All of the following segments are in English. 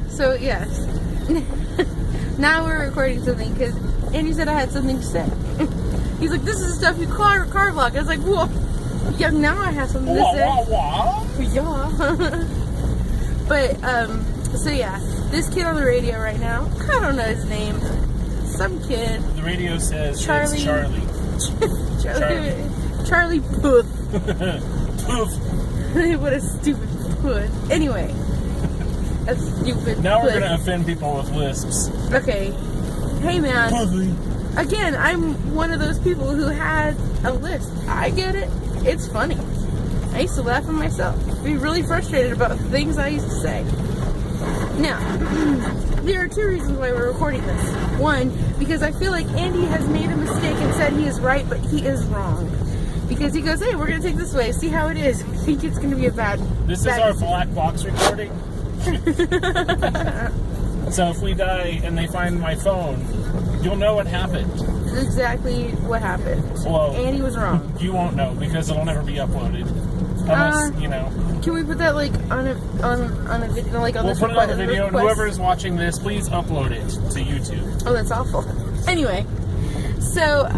So, yes. Now we're recording something because Andy said I had something to say. He's like, this is the stuff you car vlog. I was like, whoa. Yeah, now I have something to say. Yeah. But, so yeah. This kid on the radio right now, I don't know his name. Some kid. The radio says Charlie. It's Charlie. Charlie Puth. Poof. What a stupid Puth. Anyway. A stupid Now we're Puth. going to offend people with lisps. Okay. Hey man. Puffy. Again, I'm one of those people who had a lisp. I get it. It's funny. I used to laugh at myself. Be really frustrated about things I used to say. Now, there are two reasons why we're recording this. One, because I feel like Andy has made a mistake and said he is right, but he is wrong. Because he goes, hey, we're going to take this way, see how it is. I think it's going to be a bad... This is our black box recording. So if we die and they find my phone, you'll know what happened. This is exactly what happened. Well, Andy was wrong. You won't know because it'll never be uploaded. Unless, you know. Can we put that like on a video, like on We'll this put it on the request- video, and whoever is watching this, please upload it to YouTube. Oh, that's awful. Anyway, so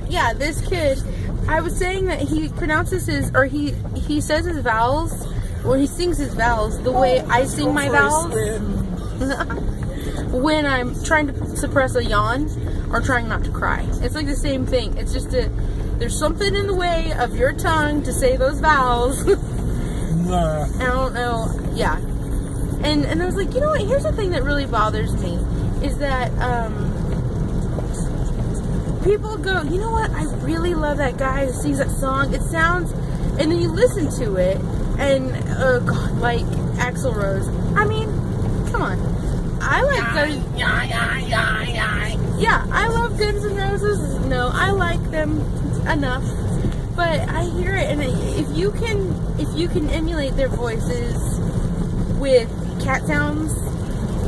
yeah, this kid, I was saying that he pronounces his, or he says his vowels, or he sings his vowels the way I sing my vowels when I'm trying to suppress a yawn or trying not to cry. It's like the same thing. It's just there's something in the way of your tongue to say those vowels. Nah. I don't know. Yeah. And I was like, you know what? Here's the thing that really bothers me is that people go, you know what? I really love that guy who sings that song. It sounds, and then you listen to it, and oh god, like Axl Rose. I mean, come on. I like Guns. Yeah, I love Guns N' Roses. No, I like them enough. But I hear it, and if you can emulate their voices with cat sounds,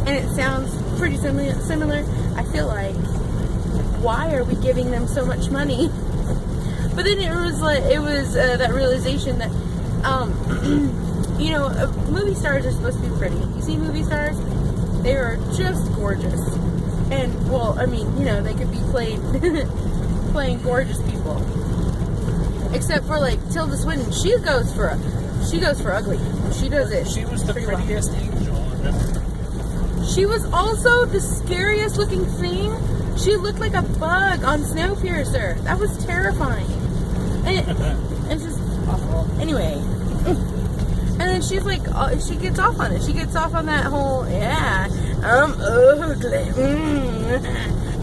and it sounds pretty similar, I feel like, why are we giving them so much money? But then it was that realization that, you know, movie stars are supposed to be pretty. You see movie stars, they are just gorgeous, and well, I mean, you know, they could be playing gorgeous people. Except for like Tilda Swinton, she goes for ugly. She does it. She was the prettiest angel, remember? She was also the scariest looking thing. She looked like a bug on Snowpiercer. That was terrifying. And it's just awful. Anyway. And then she's like, she gets off on it. She gets off on that whole, yeah, I'm ugly.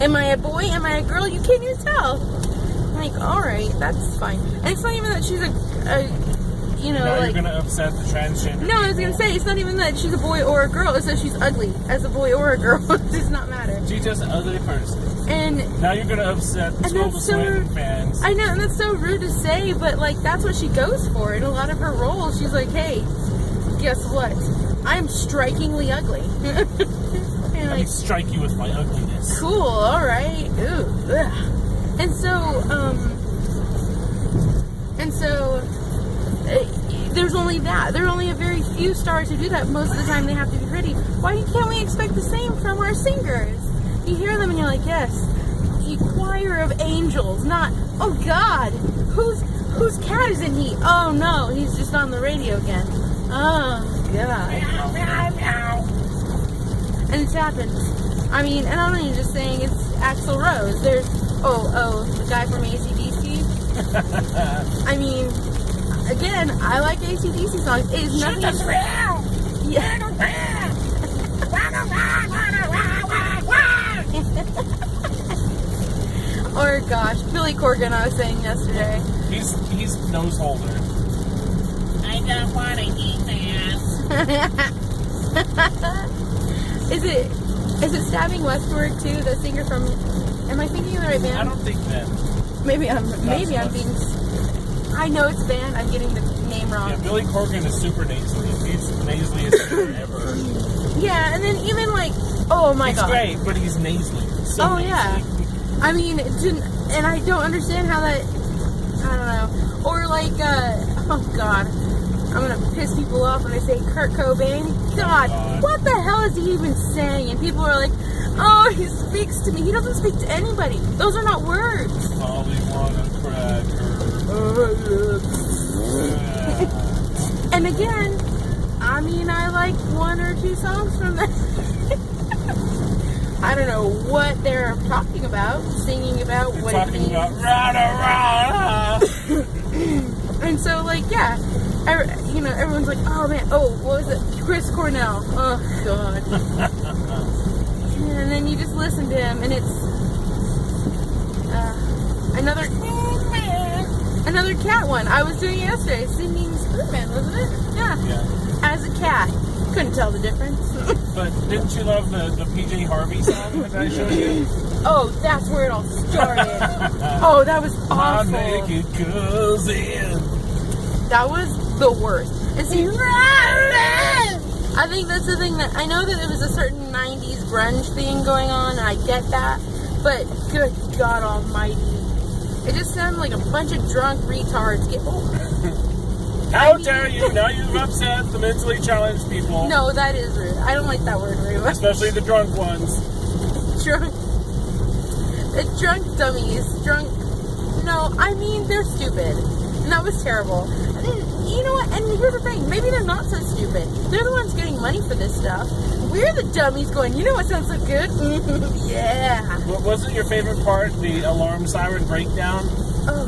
Am I a boy? Am I a girl? You can't even tell. Like, alright, that's fine. And it's not even that she's a you know, now like... you're gonna upset the transgender No, I was gonna say, it's not even that she's a boy or a girl, it's that she's ugly as a boy or a girl. It does not matter. She's just an ugly person. And... Now you're gonna upset the Tilda Swinton fans. I know, and that's so rude to say, but, like, that's what she goes for. In a lot of her roles, she's like, hey, guess what? I'm strikingly ugly. And Let me strike you with my ugliness. Cool, alright. Ooh, ugh. And so, there's only that. There are only a very few stars who do that. Most of the time they have to be pretty. Why can't we expect the same from our singers? You hear them and you're like, yes, you choir of angels, not, oh God, whose cat isn't he? Oh no, he's just on the radio again. Oh God. And it's happened. I mean, and I'm not even just saying it's Axl Rose. There's, the guy from AC/DC. I mean, again, I like AC/DC songs. It is nothing. Shoot the thrill! Yeah. Or gosh, Billy Corgan. I was saying yesterday. He's nose holder. I don't want to eat this. Is it Stabbing Westward too? The singer from? Am I thinking of the right band? I don't think that. Maybe I'm being. I know it's band. I'm getting the name wrong. Yeah, Billy Corgan is super nasally. He's the nasaliest ever. Yeah, and then even like, oh my god, he's great, but he's nasally. So oh yeah, I mean, and I don't understand how that. I don't know. Or like, oh god, I'm gonna piss people off when I say Kurt Cobain. God, what the hell is he even saying? And people are like, oh, he speaks to me. He doesn't speak to anybody. Those are not words. Molly wanna cracker. And again, I mean, I like one or two songs from that. I don't know what they're talking about, singing about, They're what talking it means. about rada rada. And so, like, yeah, everyone's like, oh man, what was it? Chris Cornell. Oh God. And then you just listen to him, and it's another cat one. I was doing it yesterday, singing Screwman, wasn't it? Yeah. As a cat. Couldn't tell the difference. But didn't you love the PJ Harvey song that I showed you? Oh, that's where it all started. Oh, that was awful. My naked cousin. That was the worst. And see, I think that's the thing that I know that it was a certain 90s grunge thing going on, and I get that, but good God almighty. It just sounded like a bunch of drunk retards get How dare you? Now you've upset the mentally challenged people. No, that is rude. I don't like that word very much. Especially the drunk ones. Drunk. The drunk dummies. Drunk. No, I mean, they're stupid. And that was terrible. And you know what? And here's the thing. Maybe they're not so stupid. They're the ones getting money for this stuff. We're the dummies going, you know what sounds so good? Yeah. What wasn't your favorite part? The alarm siren breakdown? Oh,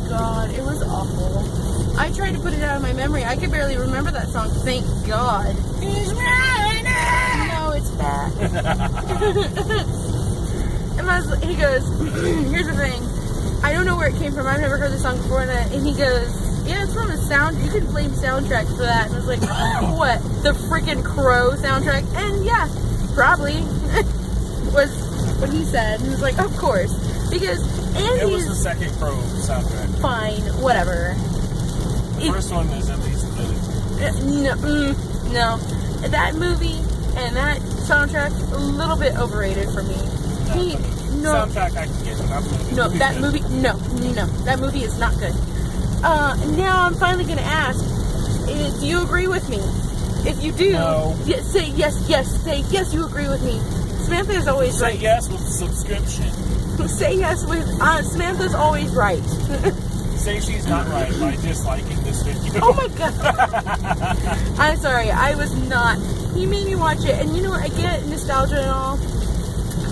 God. It was awful. I tried to put it out of my memory. I could barely remember that song. Thank God. He's right. No, it's bad. And he goes, here's the thing. I don't know where it came from. I've never heard the song before. And he goes, yeah, it's from a sound. You can blame soundtracks for that. And I was like, what? The freaking Crow soundtrack? And yeah, probably was what he said. And he was like, of course. Because Andy's... It was the second Crow soundtrack. Fine, whatever. The first one is at least really cool. No. That movie and that soundtrack, a little bit overrated for me. Soundtrack I can get, but not movie. No, that movie, no. That movie is not good. Now I'm finally going to ask, do you agree with me? If you do, say yes, say yes, you agree with me. Samantha is always right. Say yes with subscription. Say yes with, Samantha's always right. Say she's not right by disliking this video. Oh my God. I'm sorry, I was not. He made me watch it, and you know what, I get nostalgia and all.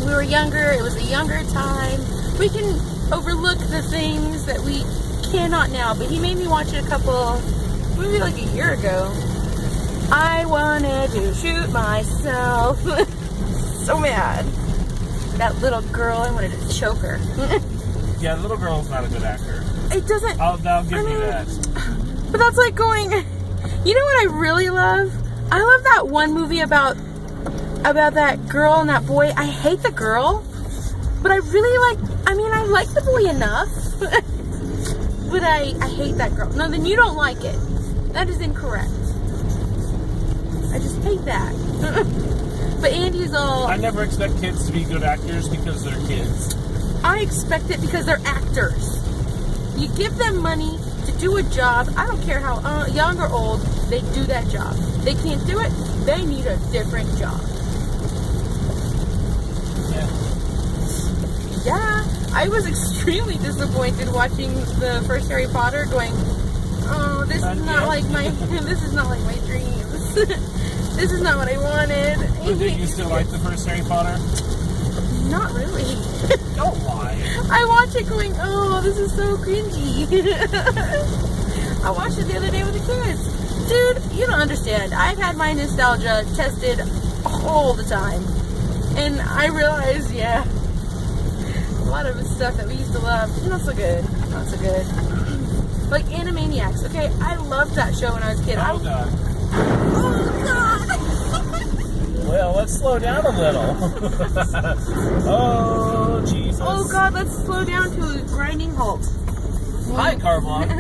We were younger, it was a younger time. We can overlook the things that we cannot now, but he made me watch it maybe like a year ago. I wanted to shoot myself. So mad. That little girl, I wanted to choke her. Yeah, the little girl's not a good actor. It doesn't... I'll give you that. But that's like going... You know what I really love? I love that one movie about that girl and that boy. I hate the girl, but I really like... I like the boy enough. But I hate that girl. No, then you don't like it. That is incorrect. I just hate that. But Andy's all... I never expect kids to be good actors because they're kids. I expect it because they're actors. You give them money to do a job. I don't care how young or old, they do that job. They can't do it, they need a different job. Yeah. I was extremely disappointed watching the first Harry Potter going, oh, this is not like my dreams. This is not what I wanted. But did you still like the first Harry Potter? Not really. Don't lie. I watch it going, oh, this is so cringy. I watched it the other day with the kids. Dude, you don't understand. I've had my nostalgia tested all the time. And I realized, yeah, a lot of the stuff that we used to love, not so good. Not so good. Like Animaniacs, okay? I loved that show when I was a kid. Oh, God. Oh, God. Well, let's slow down a little. Oh, Jesus. Oh, God, let's slow down to a grinding halt. Hi, Carvlon.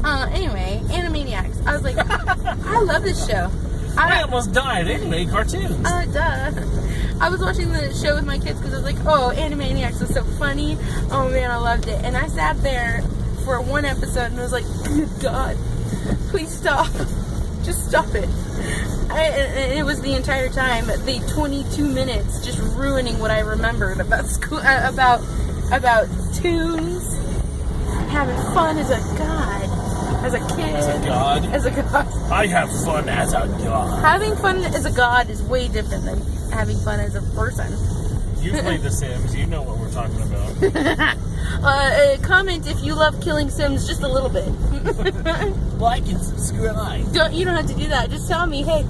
Anyway, Animaniacs. I was like, I love this show. I almost died. They made cartoons. Duh. I was watching the show with my kids because I was like, oh, Animaniacs was so funny. Oh man, I loved it. And I sat there for one episode and was like, good God, please stop. Just stop it. And it was the entire time, the 22 minutes, just ruining what I remembered about school, about tunes, having fun as a god, as a kid. As a god? As a god. I have fun as a god. Having fun as a god is way different than having fun as a person. You play The Sims, you know what we're talking about. Comment if you love killing Sims just a little bit. Like and subscribe. You don't have to do that. Just tell me, hey,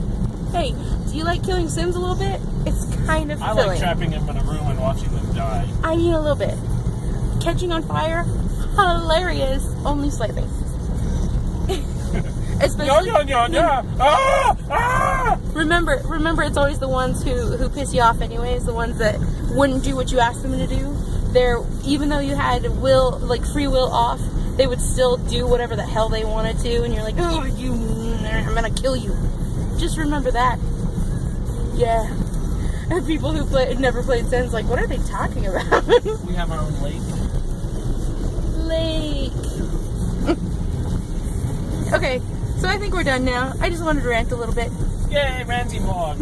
do you like killing Sims a little bit? It's kind of I fulfilling. like trapping them in a room and watching them die. I mean a little bit. Catching on fire, hilarious, only slightly. Especially, Remember, it's always the ones who piss you off anyways, the ones that wouldn't do what you asked them to do. Even though you had free will off, they would still do whatever the hell they wanted to, and you're like, oh, I'm gonna kill you. Just remember that. Yeah. And people who never played Sims, like, what are they talking about? We have our own lake. Okay, so I think we're done now. I just wanted to rant a little bit. Yay, Ranty Vlog.